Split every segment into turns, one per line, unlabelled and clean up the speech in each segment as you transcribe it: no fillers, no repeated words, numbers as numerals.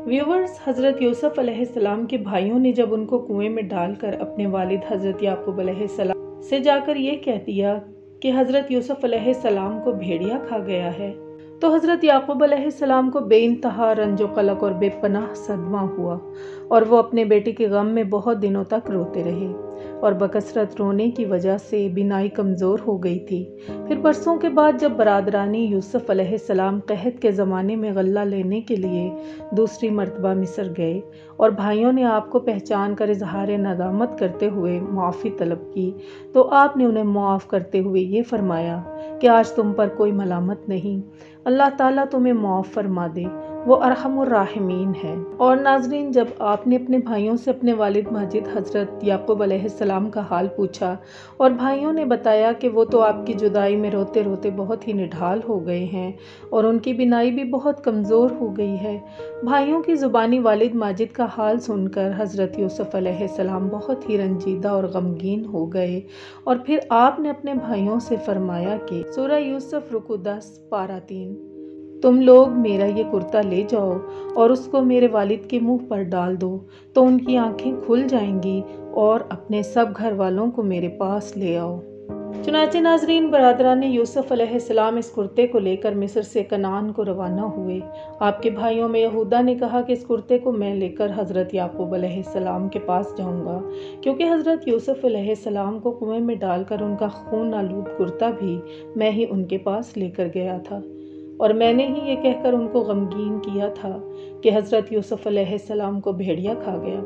Viewers, हज़रत यूसुफ अलैहिस्सलाम के भाइयों ने जब उनको कुएं में डालकर अपने वालिद हज़रत याकूब अलैहिस्सलाम से जाकर ये कह दिया कि हज़रत यूसुफ अलैहिस्सलाम को भेड़िया खा गया है, तो हज़रत याकूब अलैहिस्सलाम को बेइंतहा रंजो कलक और बेपनाह सदमा हुआ और वो अपने बेटे के गम में बहुत दिनों तक रोते रहे और बकसरत रोने की वजह से बिनाई कमज़ोर हो गई थी। फिर बरसों के बाद जब बरादरानी यूसुफ अलैहिस्सलाम कहत के ज़माने में गल्ला लेने के लिए दूसरी मर्तबा मिस्र गए और भाइयों ने आपको पहचान कर इजहार नदामत करते हुए मुआफ़ी तलब की, तो आपने उन्हें मुआफ़ करते हुए ये फरमाया कि आज तुम पर कोई मलामत नहीं, अल्लाह ताला तुम्हें मुआफ़ फरमा दे, वो अरहमुर राहिमीन है। और नाज़रीन, जब आपने अपने भाइयों से अपने वालिद माजिद हज़रत याकूब अलैहिस्सलाम का हाल पूछा और भाइयों ने बताया कि वो तो आपकी जुदाई में रोते रोते बहुत ही निढाल हो गए हैं और उनकी बिनाई भी बहुत कमज़ोर हो गई है, भाइयों की ज़ुबानी वालिद माजिद का हाल सुनकर हज़रत यूसुफ अलैहिस्सलाम बहुत ही रंजीदा और गमगीन हो गए और फिर आपने अपने भाइयों से फरमाया कि सूरह यूसुफ रुकू 10 पारा 3, तुम लोग मेरा ये कुर्ता ले जाओ और उसको मेरे वालिद के मुंह पर डाल दो तो उनकी आंखें खुल जाएंगी और अपने सब घर वालों को मेरे पास ले आओ। चुनाचे नाजरीन, बरादरान यूसुफ अलैहिस्सलाम इस कुर्ते को लेकर मिस्र से कनान को रवाना हुए। आपके भाइयों में यहूदा ने कहा कि इस कुर्ते को मैं लेकर हज़रत याकूब अलैहिस्सलाम के पास जाऊंगा, क्योंकि हज़रत यूसुफ अलैहिस्सलाम को कुएं में डालकर उनका खून आलूद कुर्ता भी मैं ही उनके पास लेकर गया था और मैंने ही ये कहकर उनको गमगीन किया था कि हज़रत यूसुफ अलैहिस्सलाम को भेड़िया खा गया।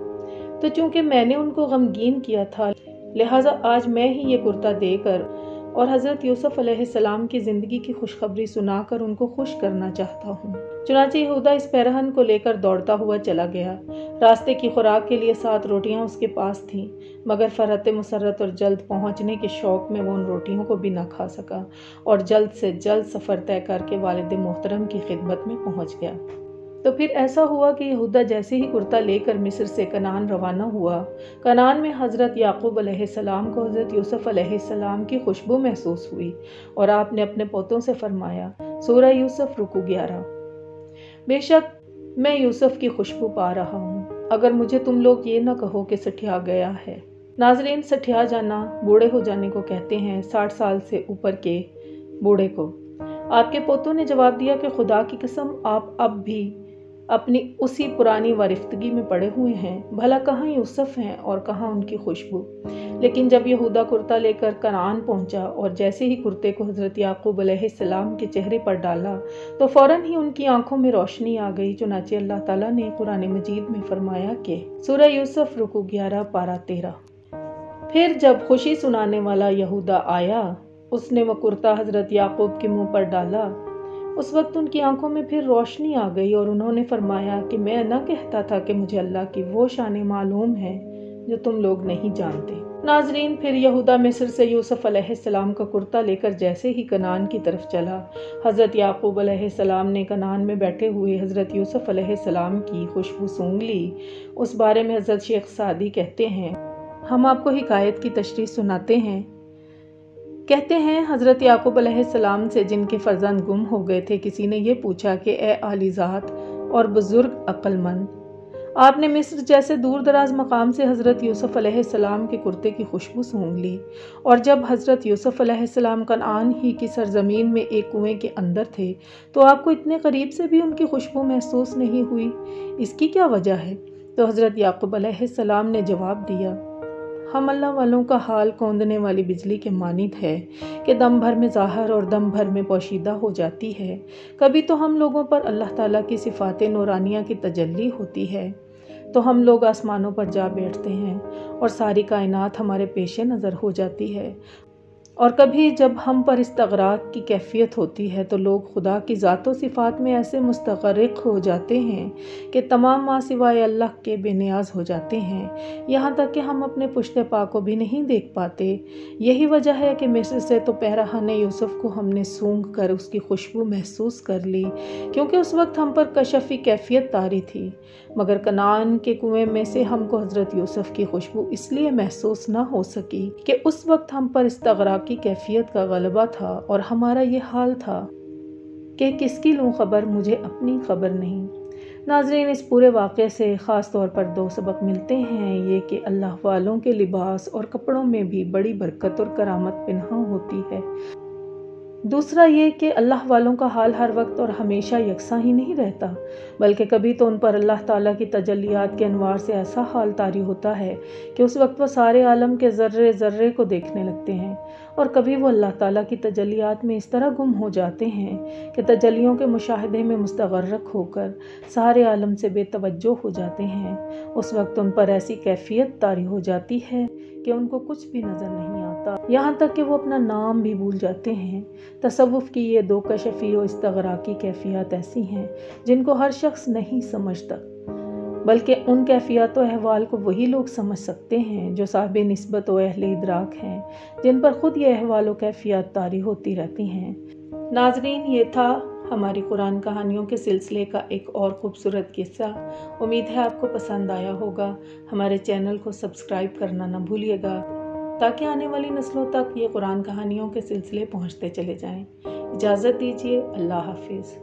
तो चूँकि मैंने उनको गमगीन किया था, लिहाजा आज मैं ही ये कुर्ता देकर और हज़रत यूसुफ अलैहिस्सलाम की ज़िंदगी की खुशखबरी सुनाकर उनको खुश करना चाहता हूँ। चुनांचे यहूदा इस पैरहन को लेकर दौड़ता हुआ चला गया। रास्ते की खुराक के लिए 7 रोटियां उसके पास थीं, मगर फरहत मुसर्रत और जल्द पहुंचने के शौक़ में वो उन रोटियों को भी न खा सका और जल्द से जल्द सफ़र तय करके वालिद मोहतरम की खिदमत में पहुंच गया। तो फिर ऐसा हुआ कि यहूदा जैसे ही कुर्ता लेकर मिस्र से कनान रवाना हुआ, कनान में हज़रत याकूब अलैहिस्सलाम को हज़रत यूसुफ अलैहिस्सलाम की खुशबू महसूस हुई और आपने अपने पोतों से फरमाया, सूरह यूसुफ रुकू 11, बेशक मैं यूसुफ की खुशबू पा रहा हूँ, अगर मुझे तुम लोग ये न कहो कि सठिया गया है। नाजरीन, सठिया जाना बूढ़े हो जाने को कहते हैं, 60 साल से ऊपर के बूढ़े को। आपके पोतों ने जवाब दिया कि खुदा की कसम, आप अब भी अपनी उसी पुरानी वारिफ्तगी में पड़े हुए हैं, भला कहाँ यूसुफ हैं और कहाँ उनकी खुशबू। लेकिन जब यहूदा कुर्ता लेकर कनान पहुंचा और जैसे ही कुर्ते को हज़रत याकूब अलैहिस्सलाम के चेहरे पर डाला तो फ़ौरन ही उनकी आंखों में रोशनी आ गई। चुनांचे अल्लाह ताला ने कुरान मजीद में फरमाया कि सूरह यूसुफ रुकू 11 पारा 13, फिर जब खुशी सुनाने वाला यहूदा आया, उसने वो कुर्ता हज़रत याकूब के मुंह पर डाला। उस वक्त उनकी आंखों में फिर रोशनी आ गई और उन्होंने फरमाया कि मैं न कहता था कि मुझे अल्लाह की वो शान मालूम है जो तुम लोग नहीं जानते। नाजरीन, फिर यहूदा मिस्र से यूसुफ अलैहिस्सलाम का कुर्ता लेकर जैसे ही कनान की तरफ चला, हज़रत याकूब अलैहिस्सलाम ने कनान में बैठे हुए हज़रत यूसुफ अलैहिस्सलाम की खुशबू सूंघ ली। उस बारे में हज़रत शेख सादी कहते हैं, हम आपको हिकायत की तशरीह सुनाते हैं। कहते हैं, हज़रत याकूब अलैहिस्सलाम से जिनके फर्जंद गुम हो गए थे, किसी ने ये पूछा कि ए आलिज़ात और बुज़ुर्ग अक्लमंद, आपने मिस्र जैसे दूर दराज मकाम से हज़रत यूसुफ अलैहिस्सलाम के कुर्ते की खुशबू सूंघ ली और जब हज़रत यूसुफ अलैहिस्सलाम कनान ही की सरजमीन में एक कुएं के अंदर थे तो आपको इतने करीब से भी उनकी खुशबू महसूस नहीं हुई, इसकी क्या वजह है? तो हज़रत याकूब अलैहिस्सलाम ने जवाब दिया, हम अल्लाह वालों का हाल कौंदने वाली बिजली के मानित है कि दम भर में ज़ाहिर और दम भर में पोशीदा हो जाती है। कभी तो हम लोगों पर अल्लाह ताला की सिफ़ात नूरानिया की तजल्ली होती है तो हम लोग आसमानों पर जा बैठते हैं और सारी कायनात हमारे पेशे नज़र हो जाती है, और कभी जब हम पर इस्तग़राक़ की कैफियत होती है तो लोग खुदा की ज़ात व सिफ़ात में ऐसे मुस्तग़रिक़ हो जाते हैं कि तमाम माँ सिवाय अल्लाह के बेनियाज हो जाते हैं, यहाँ तक कि हम अपने पुश्ते पा को भी नहीं देख पाते। यही वजह है कि मिस्र से तो पैरहन यूसुफ को हमने सूंघ कर उसकी खुशबू महसूस कर ली, क्योंकि उस वक्त हम पर कशफ़ी कैफियत तारी थी, मगर कनान के कुएं में से हमको हज़रत यूसुफ की खुशबू इसलिए महसूस न हो सकी कि उस वक्त हम पर इस्तग़राक़ की कैफियत का गलबा था और हमारा ये हाल था कि किसकी लूँ खबर, मुझे अपनी खबर नहीं। ناظرین، اس پورے واقعے سے خاص طور پر 2 سبق ملتے ہیں۔ یہ کہ اللہ والوں کے لباس اور کپڑوں میں بھی بڑی برکت اور کرامت پنہاں ہوتی ہے۔ دوسرا یہ کہ اللہ والوں کا حال ہر وقت اور ہمیشہ یکساں ہی نہیں رہتا، بلکہ کبھی تو ان پر اللہ تعالیٰ کی تجلیات کے انوار سے ایسا حال طاری ہوتا ہے کہ اس وقت وہ سارے عالم کے ذرے ذرے کو دیکھنے لگتے ہیں، اور کبھی وہ اللہ تعالیٰ کی تجلیات میں اس طرح گم ہو جاتے ہیں کہ تجلیوں کے مشاہدے میں مستغرق ہو کر سارے عالم سے بے توجہ ہو جاتے ہیں۔ اس وقت ان پر ایسی کیفیت طاری ہو جاتی ہے کہ ان کو کچھ بھی نظر نہیں آتا، یہاں تک کہ وہ اپنا نام بھی بھول جاتے ہیں۔ تصوف کی یہ 2 کشفی و استغراقی کیفیات ایسی ہیں جن کو ہر شخص نہیں سمجھتا، بلکہ ان کیفیات و احوال کو وہی لوگ سمجھ سکتے ہیں جو صاحب نسبت و اہل ادراک ہیں، جن پر خود یہ احوال و کیفیات طاری ہوتی رہتی ہیں۔ ناظرین، یہ تھا ہماری قرآن کہانیوں کے سلسلے کا ایک اور خوبصورت قصہ۔ امید ہے آپ کو پسند آیا ہوگا۔ ہمارے چینل کو سبسکرائب کرنا نہ بھولیے گا تاکہ آنے والی نسلوں تک یہ قرآن کہانیوں کے سلسلے پہنچتے چلے جائیں۔ اجازت دیجیے، اللہ حافظ۔